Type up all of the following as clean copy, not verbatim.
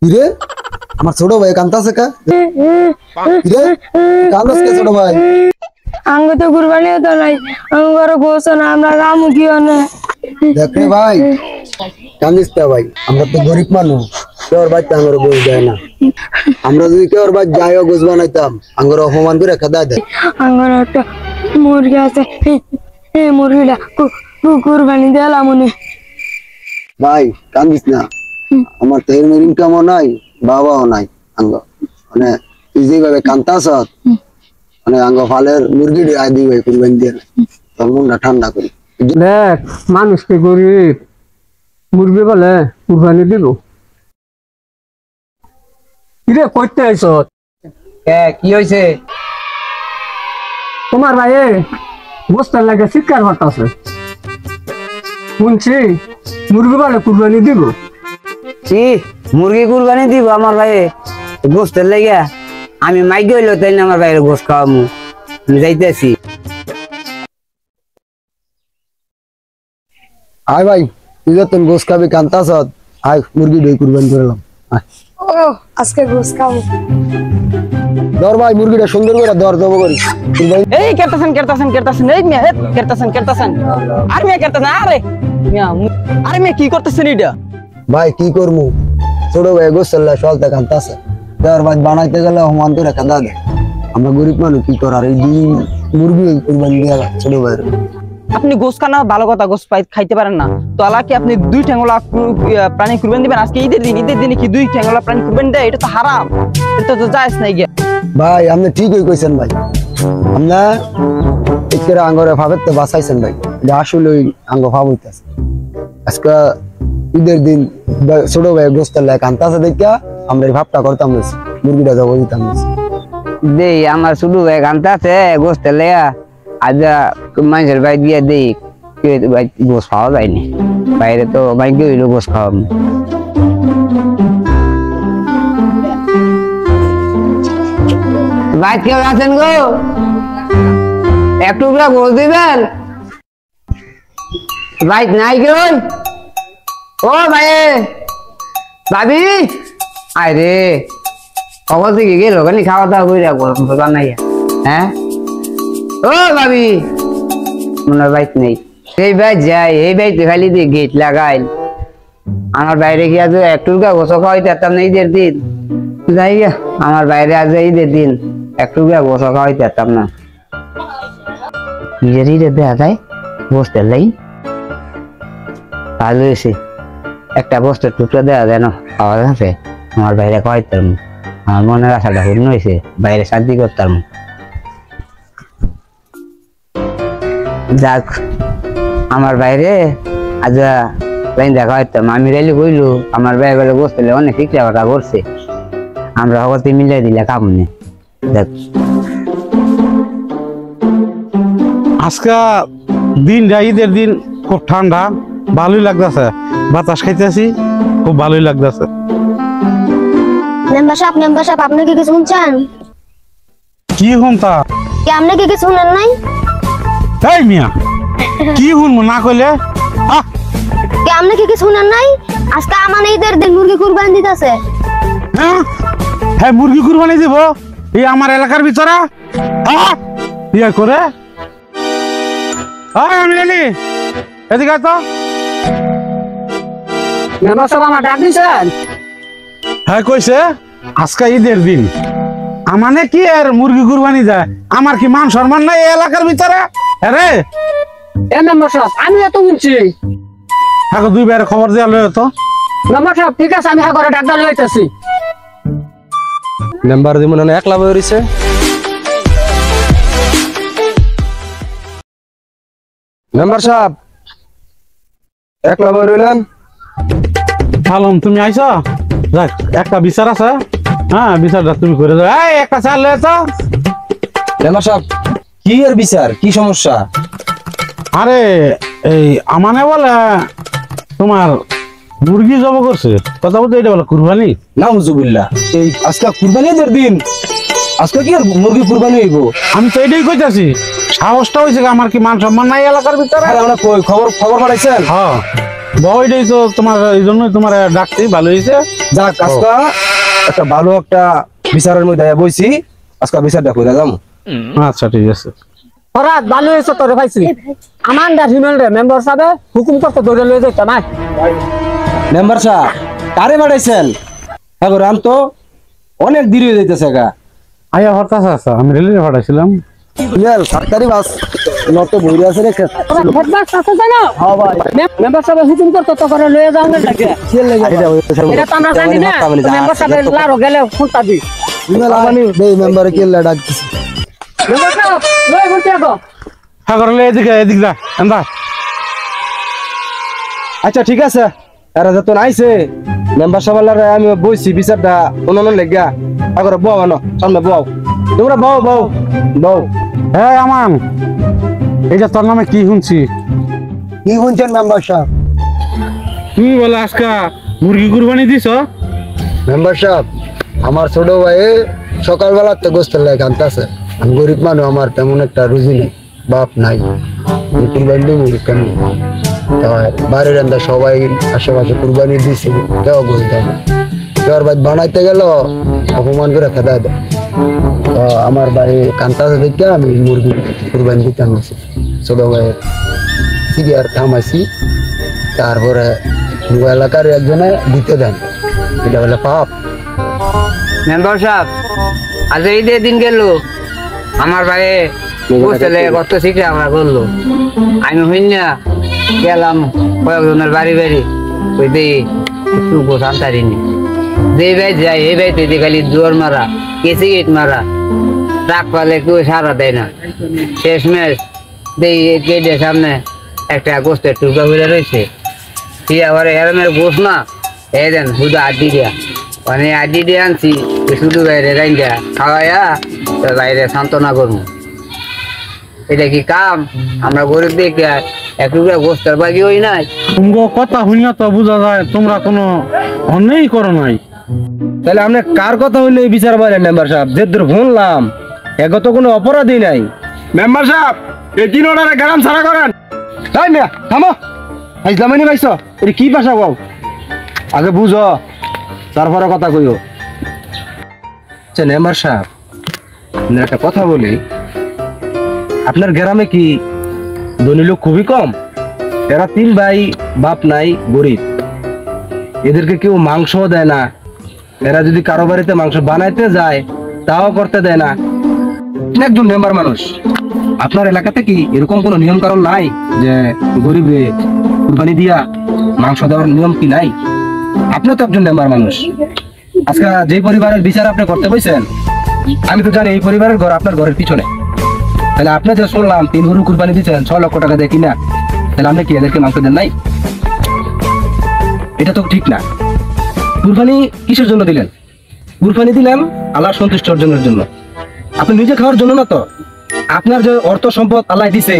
কিরে আমার ছোট ভাই কান্তাছে কা? কিরে কান্দাস কে ছোট ভাই? আঙ্গ তো কুরবানি তো নাই, আঙ্গর গোছ না, আমরা রামু কি না। দেখ রে ভাই, কান্দিস কে ভাই? আমরা তো গরিব মানুষ, কেউর বাচ্চা আঙ্গর গোছ দেয় না। আমরা যদি কেউর বাচ্চা যাইও গোছ বানাইতাম, আঙ্গর অপমান করে খেদা দেয়। আঙ্গর একটা মুরগি আছে, এই মুরগিটা কুরবানি দিলাম মনে। ভাই কান্দিস না, আমার তো এর ইনকামও নাই, বাবাও নাই। আঙ্গ মানে তুই যেভাবে কান্তাস মানে আঙ্গ ফালের মুরগি আই দিই ভাই কুরবানি দিয়ে, তোর মনটা ঠান্ডা করি। দেখ মানুষকে গরিব মুরগি বলে কুরবানি দিব। কিরে করতে আইছ? কি হয়েছে? তোমার ভাই বস্তার লাগে চিৎকার করতেছে, শুনছি মুরগি বলে কুরবানি দিব। কি মুরগি কুরবানি দিব আমার ভাই গোস্তের লেগে? আমি মাইক হইলো তাই না আমার ভাইয়ের গোস্ত খাওয়ামু, আমি যাইতেছি। আয় ভাই তুই যখন গোস খাবি কান্তাস, আয় মুরগি ডই কুরবানি করলাম। ও আজকে গোছ খাবো। ধর ভাই মুরগিটা সুন্দর করে ধর দেবো করি কুরবানি। এই কেরতাছেন এই মিয়া কেরতাছেন আর মিয়া কেরতাছেন আরে মিয়া কি করতেছেন এটা? ভাই কি করমু, ছোট ভাই গোস চাল্লা সলতে কান্তাছে, দেওয়ার ভাই বানাইতে গেলে হমান করে কাঁদা দেয়। আমরা গরিব মানুষ কি করার, এই দিন মুরগি কুরবানি দিয়া ছোট ভাইয়ের। আপনি গোস খানা ভালো কথা, গোস খাইতে পারেন না তো আলাকি আপনি দুই ঠ্যাঙ্গলা প্রাণী কুরবানি দিবেন? আজকে ঈদের দিনে কি দুই ঠ্যাঙ্গলা প্রাণী কুরবানি দেয়? এটা তো হারাম, এটা তো জায়েজ নাই গিয়া। ভাই আপনি ঠিকই কইছেন ভাই, আমরা একের আঙ্গরে ভাবের তো বাঁচাইছেন ভাই, এটা আসলে আঙ্গ ভাব হইতেছে। আজকে ঈদের দিন ছোট ভাই গোস্তের লাগে কান্তাছে দেখা আমরা এই ভাবটা করতাম, মুরগিটা জব দিতাম। দেই আমার শুধু গানতে আছে গোস্তের লেয়া, আজ মানুষের বাড়ি দিয়ে দেই গোস খাওয়া যায়নি, বাইরে তো বাইক হইলো গোস খাওয়া। ভাই কেউ আছেন গো? একটু গোস দিবেন? ভাই নাই কেউ? ও ভাই ভাবি আরে কখন থেকে গেল ওখানে খাওয়া দাওয়া করে গরম নাই? হ্যাঁ ও ভাবি মনে বাইক নেই, এই ভাই যাই এই ভাই তো খালি দিয়ে গেট লাগাইল। আমার বাইরে গিয়ে আজ একটু গোসল খাওয়াইতে পারতাম না ঈদের দিন, যাই গা আমার বাইরে আজ ঈদের দিন একটু গোসল খাওয়াইতে পারতাম না। ঈদের ঈদের দেখা যায় বসতে লাই ভালো হয়েছে, একটা বস্তার টুকরো দেওয়া যায় না পাওয়া যাচ্ছে, আমার বাইরে খাওয়াইতাম, আমার মনের আশাটা পূর্ণ হয়েছে, বাইরে শান্তি করতাম। যাক আমার বাইরে আজ লাইন দেখা হইতাম, আমি রেলি কইলু আমার বাইরে বেলা বসতে অনেক শিক্ষা কথা করছে, আমরা হতে মিলাই দিলে কামনে। দেখ আজকে দিন ঈদের দিন খুব ঠান্ডা, ভালোই লাগতেছে, বাতাস খাইতেছি, খুব ভালোই লাগতেছে। মেম্বার সাহেব আপনি কি কিছু শুনছেন? কি শুনতা? কি আপনি কি কিছু শুনেন নাই? এই মিয়া কি শুনবো না কইলে? কি আপনি কি কিছু শুনেন নাই? আজকে আমার ঈদের দিন মুরগি কুরবানি দিতেছে। হ্যাঁ মুরগি কুরবানি দিব এই আমার এলাকার ভিতরে ইয়া করে? আমি জানি এদিকে তো মেম্বার সাহেব আমার ডাক দিছেন? হ্যাঁ কইছে আজকে ঈদের দিন, আমানে কি আর মুরগি কুরবানি যায়? আমার কি মান সম্মান নাই এই এলাকার ভিতরে? আরে এ মেম্বার সাহেব আমি এত বলছি, আগে দুই বাইরে খবর দেওয়া লয় তো। মেম্বার সাহেব ঠিক আছে আমি ঘরে ডাক দিয়ে লইতেছি। মেম্বার দিমন একলা বই রইছে। মেম্বার সাহেব একলা বই রইলেন? ভালম তুমি আইছো, যাক একটা বিচার আছে, হ্যাঁ বিচারটা তুমি করে দাও। এই একটা চাল লয়ে তো। মেম্বার সাহেব কি এর বিচার, কি সমস্যা? আরে এই আমানে বলে তোমার মুরগি জব করছে, কথা বলতে এটা বলে কুরবানি। নাউজুবিল্লাহ, এই আজকে কুরবানিদের দিন আজকে কি আর মুরগি কুরবানি হইব? আমি তো এটাই কইতাছি, সাহসটা হয়েছে আমার কি মান সম্মান নাই এলাকার ভিতরে? আরে আমরা কই খবর পাঠাইছেন? হ্যাঁ বইটাই তো তোমার, এই জন্যই তোমার ডাকছি, ভালো হয়েছে। যাক আজকে একটা ভালো একটা বিচারের মধ্যে বইছি, আজকে বিচারটা কইরা যাবো। আচ্ছা ঠিক আছে। ফরাদ ভালো হয়েছে তোরে পাইছি। আমার হিউম্যান মেম্বার সাহেব হুকুম করতে ধরে লয়ে যাইতে না। মেম্বার সাহেব কারে বাড়াইছেন? এখন রাম তো অনেক দেরি হয়ে যাইতেছে গা। আয়া হরতাছে আছে, আমি রেলে পাঠাইছিলাম। সরকারি বাস নত বইরে আছে রে। হেডমাস্টার আছে জানো? হ্যাঁ ভাই। মেম্বার সাহেব হুকুম করতে তো করে লয়ে যাও না লাগে। এটা তো আমরা জানি না। মেম্বার সাহেব লারো গেলে ফোনটা দি। মেম্বার কে ডাক দিছে। মেম্বার সাহেব লয়ে বলতে আগো। হ্যাঁ করলে এদিক যা এন্দা। আচ্ছা ঠিক আছে, এরা যত আইছে মেম্বার সাহেব আমি বইছি বিচারটা অন্যান্য লেগা আগরে বউ আনো, সামনে বউ, তোমরা বউ বউ বউ। হ্যাঁ আমান, এটা তোর নামে কি শুনছি? কি শুনছেন মেম্বার সাহেব? তুমি বলে আজকা মুরগি কুরবানি দিছ? মেম্বার সাহেব আমার ছোট ভাই সকালবেলা তো গোস্তের লাগে আনতেছে। আমি গরিব মানুষ, আমার তেমন একটা রুজি নেই, বাপ নাই, কুরবানি কেন বাড়ির আন্দা সবাই আশেপাশে কুরবানি দিছে, কেউ গোস্ত দেয় না, কেউ ভাই বানাইতে গেল অপমান করে খেতে দেয়। তো আমার বাড়ি কান্তাছে দেখে আমি মুরগি কুরবানি দিতে আনছি, ছোট ভাইয়ের সিরিয়ার থামাইছি। তারপরে এলাকার একজনে দিতে দেন, এটা বলে পাপ। মেম্বার সাহেব আজ এই দিন গেল আমার ভাই বুঝতে কত শিখে আমরা করলো। আমি হইন না গেলাম কয়েকজনের বাড়ি ওই দিয়ে একটু গোসান তারিনি। যে ভাই যাই এই ভাই তুই খালি জোর মারা, কেসি গেট মারা, ডাক পালে কেউ সারা দেয় না। শেষমেশ দেই গেটের সামনে একটা গোস্তের টুকা হয়ে রয়েছে। ঠিক আবার এরমের গোস না এই দেন শুধু আড্ডি দিয়া, মানে আড্ডি দিয়ে আনছি শুধু বাইরে রাইন্দা খাওয়াইয়া বাইরে সান্ত্বনা করবো। এটা কি কাম? আমরা গরিব দেখে এক টুকরা গোস্তের বাকি হই নাই। তুমি কথা হইনা তো বোঝা যায় তোমরা কোনো অন্যায় করো নাই। তাহলে আপনি কার কথা হইলে এই বিচার পারেন মেম্বার সাহেব? যে দূর ভুনলাম এগো তো কোনো অপরাধী নাই। মেম্বার সাহেব এই দিন ওনারা গ্রাম ছাড়া করেন। তাই মিয়া থামো, আইসলামানি পাইছ, এটা কি ভাষা কও? আগে বুঝো তারপরে কথা কইও। আচ্ছা মেম্বার সাহেব একটা কথা বলি, আপনার গ্রামে কি ধনী লোক খুবই কম? এরা 3 ভাই, বাপ নাই, গরিব, এদেরকে কেউ মাংস দেয় না। এরা যদি কারো বাড়িতে মাংস বানাইতে যায় তাও করতে দেয় না। একজন মেম্বার মানুষ, আপনার এলাকাতে কি এরকম কোনো নিয়ম কারণ নাই যে গরিবে কুরবানি দিয়া মাংস দেওয়ার নিয়ম কি নাই? আপনি তো একজন মেম্বার মানুষ, আজকে যে পরিবারের বিচার আপনি করতে বসেন, আমি তো জানি এই পরিবারের ঘর আপনার ঘরের পিছনে। তাহলে আপনি যে শুনলাম 3 গরু কুরবানি দিচ্ছেন 6 লক্ষ টাকা দিয়ে কিনা, তাহলে আপনি কি এদেরকে মাংস দেন নাই? এটা তো ঠিক না। কুরবানি কিসের জন্য দিলেন? কুরবানি দিলেন আল্লাহর সন্তুষ্ট অর্জনের জন্য, আপনি নিজে খাওয়ার জন্য না তো। আপনার যে অর্থ সম্পদ আল্লাহ দিছে,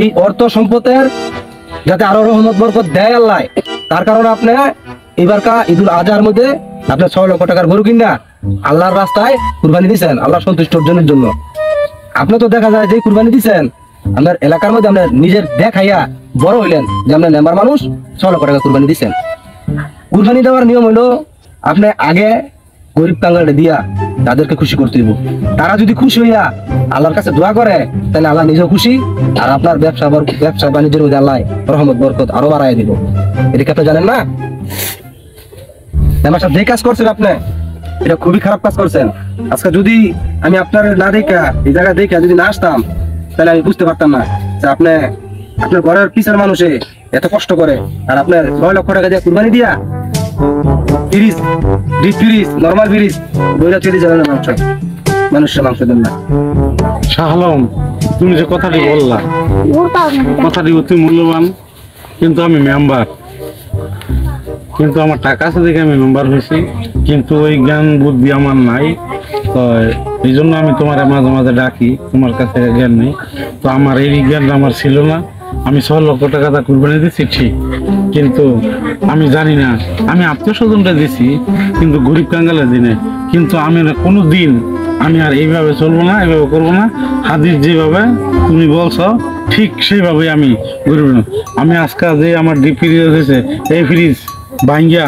এই অর্থ সম্পদের যাতে আরো রহমত বরকত দেয় আল্লাহ, তার কারণে আপনি এবারকা ঈদুল আজহার মধ্যে আপনার 6 লক্ষ টাকার গরু কিনা আল্লাহর রাস্তায় কুরবানি দিচ্ছেন আল্লাহর সন্তুষ্ট অর্জনের জন্য। আপনি তো দেখা যায় যে কুরবানি দিচ্ছেন আপনার এলাকার মধ্যে আপনার নিজের দেখাইয়া বড় হইলেন যে আপনার মেম্বার মানুষ 6 লক্ষ টাকা কুরবানি দিচ্ছেন। কুরবানি দেওয়ার নিয়ম হলো আপনি আগে গরিব কাঙ্গালে দিয়া তাদেরকে খুশি করতে দিব। তারা যদি খুশি হইয়া আল্লাহর কাছে দোয়া করে তাহলে আল্লাহ নিজেও খুশি, আর আপনার ব্যবসা বাণিজ্যের মধ্যে আল্লাহ রহমত বরকত আরো বাড়াই দিব। এটা আপনি জানেন না? আমার সাথে যে কাজ করছেন আপনি, এটা খুবই খারাপ কাজ করছেন। আজকে যদি আমি আপনার না দেখা এই জায়গায় দেখা যদি না আসতাম তাহলে আমি বুঝতে পারতাম না যে আপনি আপনার ঘরের পিছের মানুষে এত কষ্ট করে, আর আপনার 6 লক্ষ টাকা দিয়ে কুরবানি দিয়া fridge, deep fridge, normal fridge বইরা চলে যাবেন মাংস, মানুষের মাংস দেন না। শাহ আলম, তুমি যে কথাটি বললা কথাটি অতি মূল্যবান, কিন্তু আমি মেম্বার, কিন্তু আমার টাকা আছে দেখে আমি মেম্বার হয়েছি, কিন্তু ওই জ্ঞান বুদ্ধি আমার নাই। তো এই জন্য আমি তোমার মাঝে মাঝে ডাকি, তোমার কাছে জ্ঞান নেই। তো আমার এই জ্ঞানটা আমার ছিল না। আমি 6 লক্ষ টাকা কুরবানি দিচ্ছি ঠিক, কিন্তু আমি জানি না, আমি আত্মীয় স্বজনটা দিছি কিন্তু গরিব কাঙ্গালের দিনে। কিন্তু আমি না কোনো দিন আমি আর এইভাবে চলবো না, এইভাবে করবো না। হাদিস যেভাবে তুমি বলছো ঠিক সেইভাবে আমি গরিব আমি আজকে যে আমার ডিপ ফ্রিজ হয়েছে এই ফ্রিজ ভাঙ্গিয়া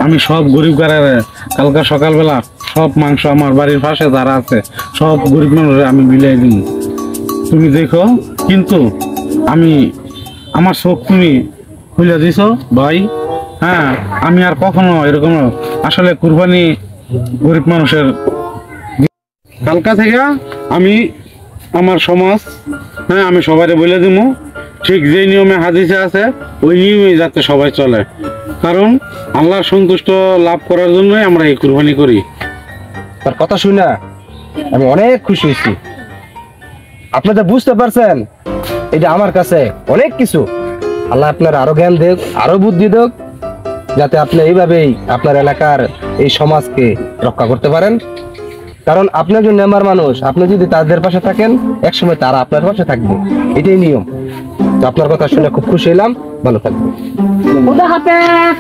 আমি সব গরিব গাড়ারে কালকা সকালবেলা সব মাংস আমার বাড়ির পাশে যারা আছে সব গরিব মানুষের আমি বিলাই দিব। তুমি দেখো, কিন্তু আমি আমার চোখ তুমি খুলে দিছো ভাই। হ্যাঁ, আমি আর কখনো এরকম আসলে কুরবানি গরিব মানুষের কালকা থেকে আমি আমার সমাজ, হ্যাঁ, আমি সবাই বলে দিব ঠিক যে নিয়মে হাদিসে আছে ওই নিয়মে যাতে সবাই চলে, কারণ আল্লাহর সন্তুষ্ট লাভ করার জন্যই আমরা এই কুরবানি করি। তার কথা শুনে আমি অনেক খুশি হয়েছি। আপনাদের বুঝতে পারছেন এটা আমার কাছে অনেক কিছু। আল্লাহ আপনার আরো জ্ঞান দেখ, আরো বুদ্ধি দেখ, যাতে আপনি এইভাবেই আপনার এলাকার এই সমাজকে রক্ষা করতে পারেন। কারণ আপনি একজন মেম্বার মানুষ, আপনি যদি তাদের পাশে থাকেন একসময় তারা আপনার পাশে থাকবে, এটাই নিয়ম। তো আপনার কথা শুনে খুব খুশি হলাম, ভালো থাকবেন। খুদা হাফেজ।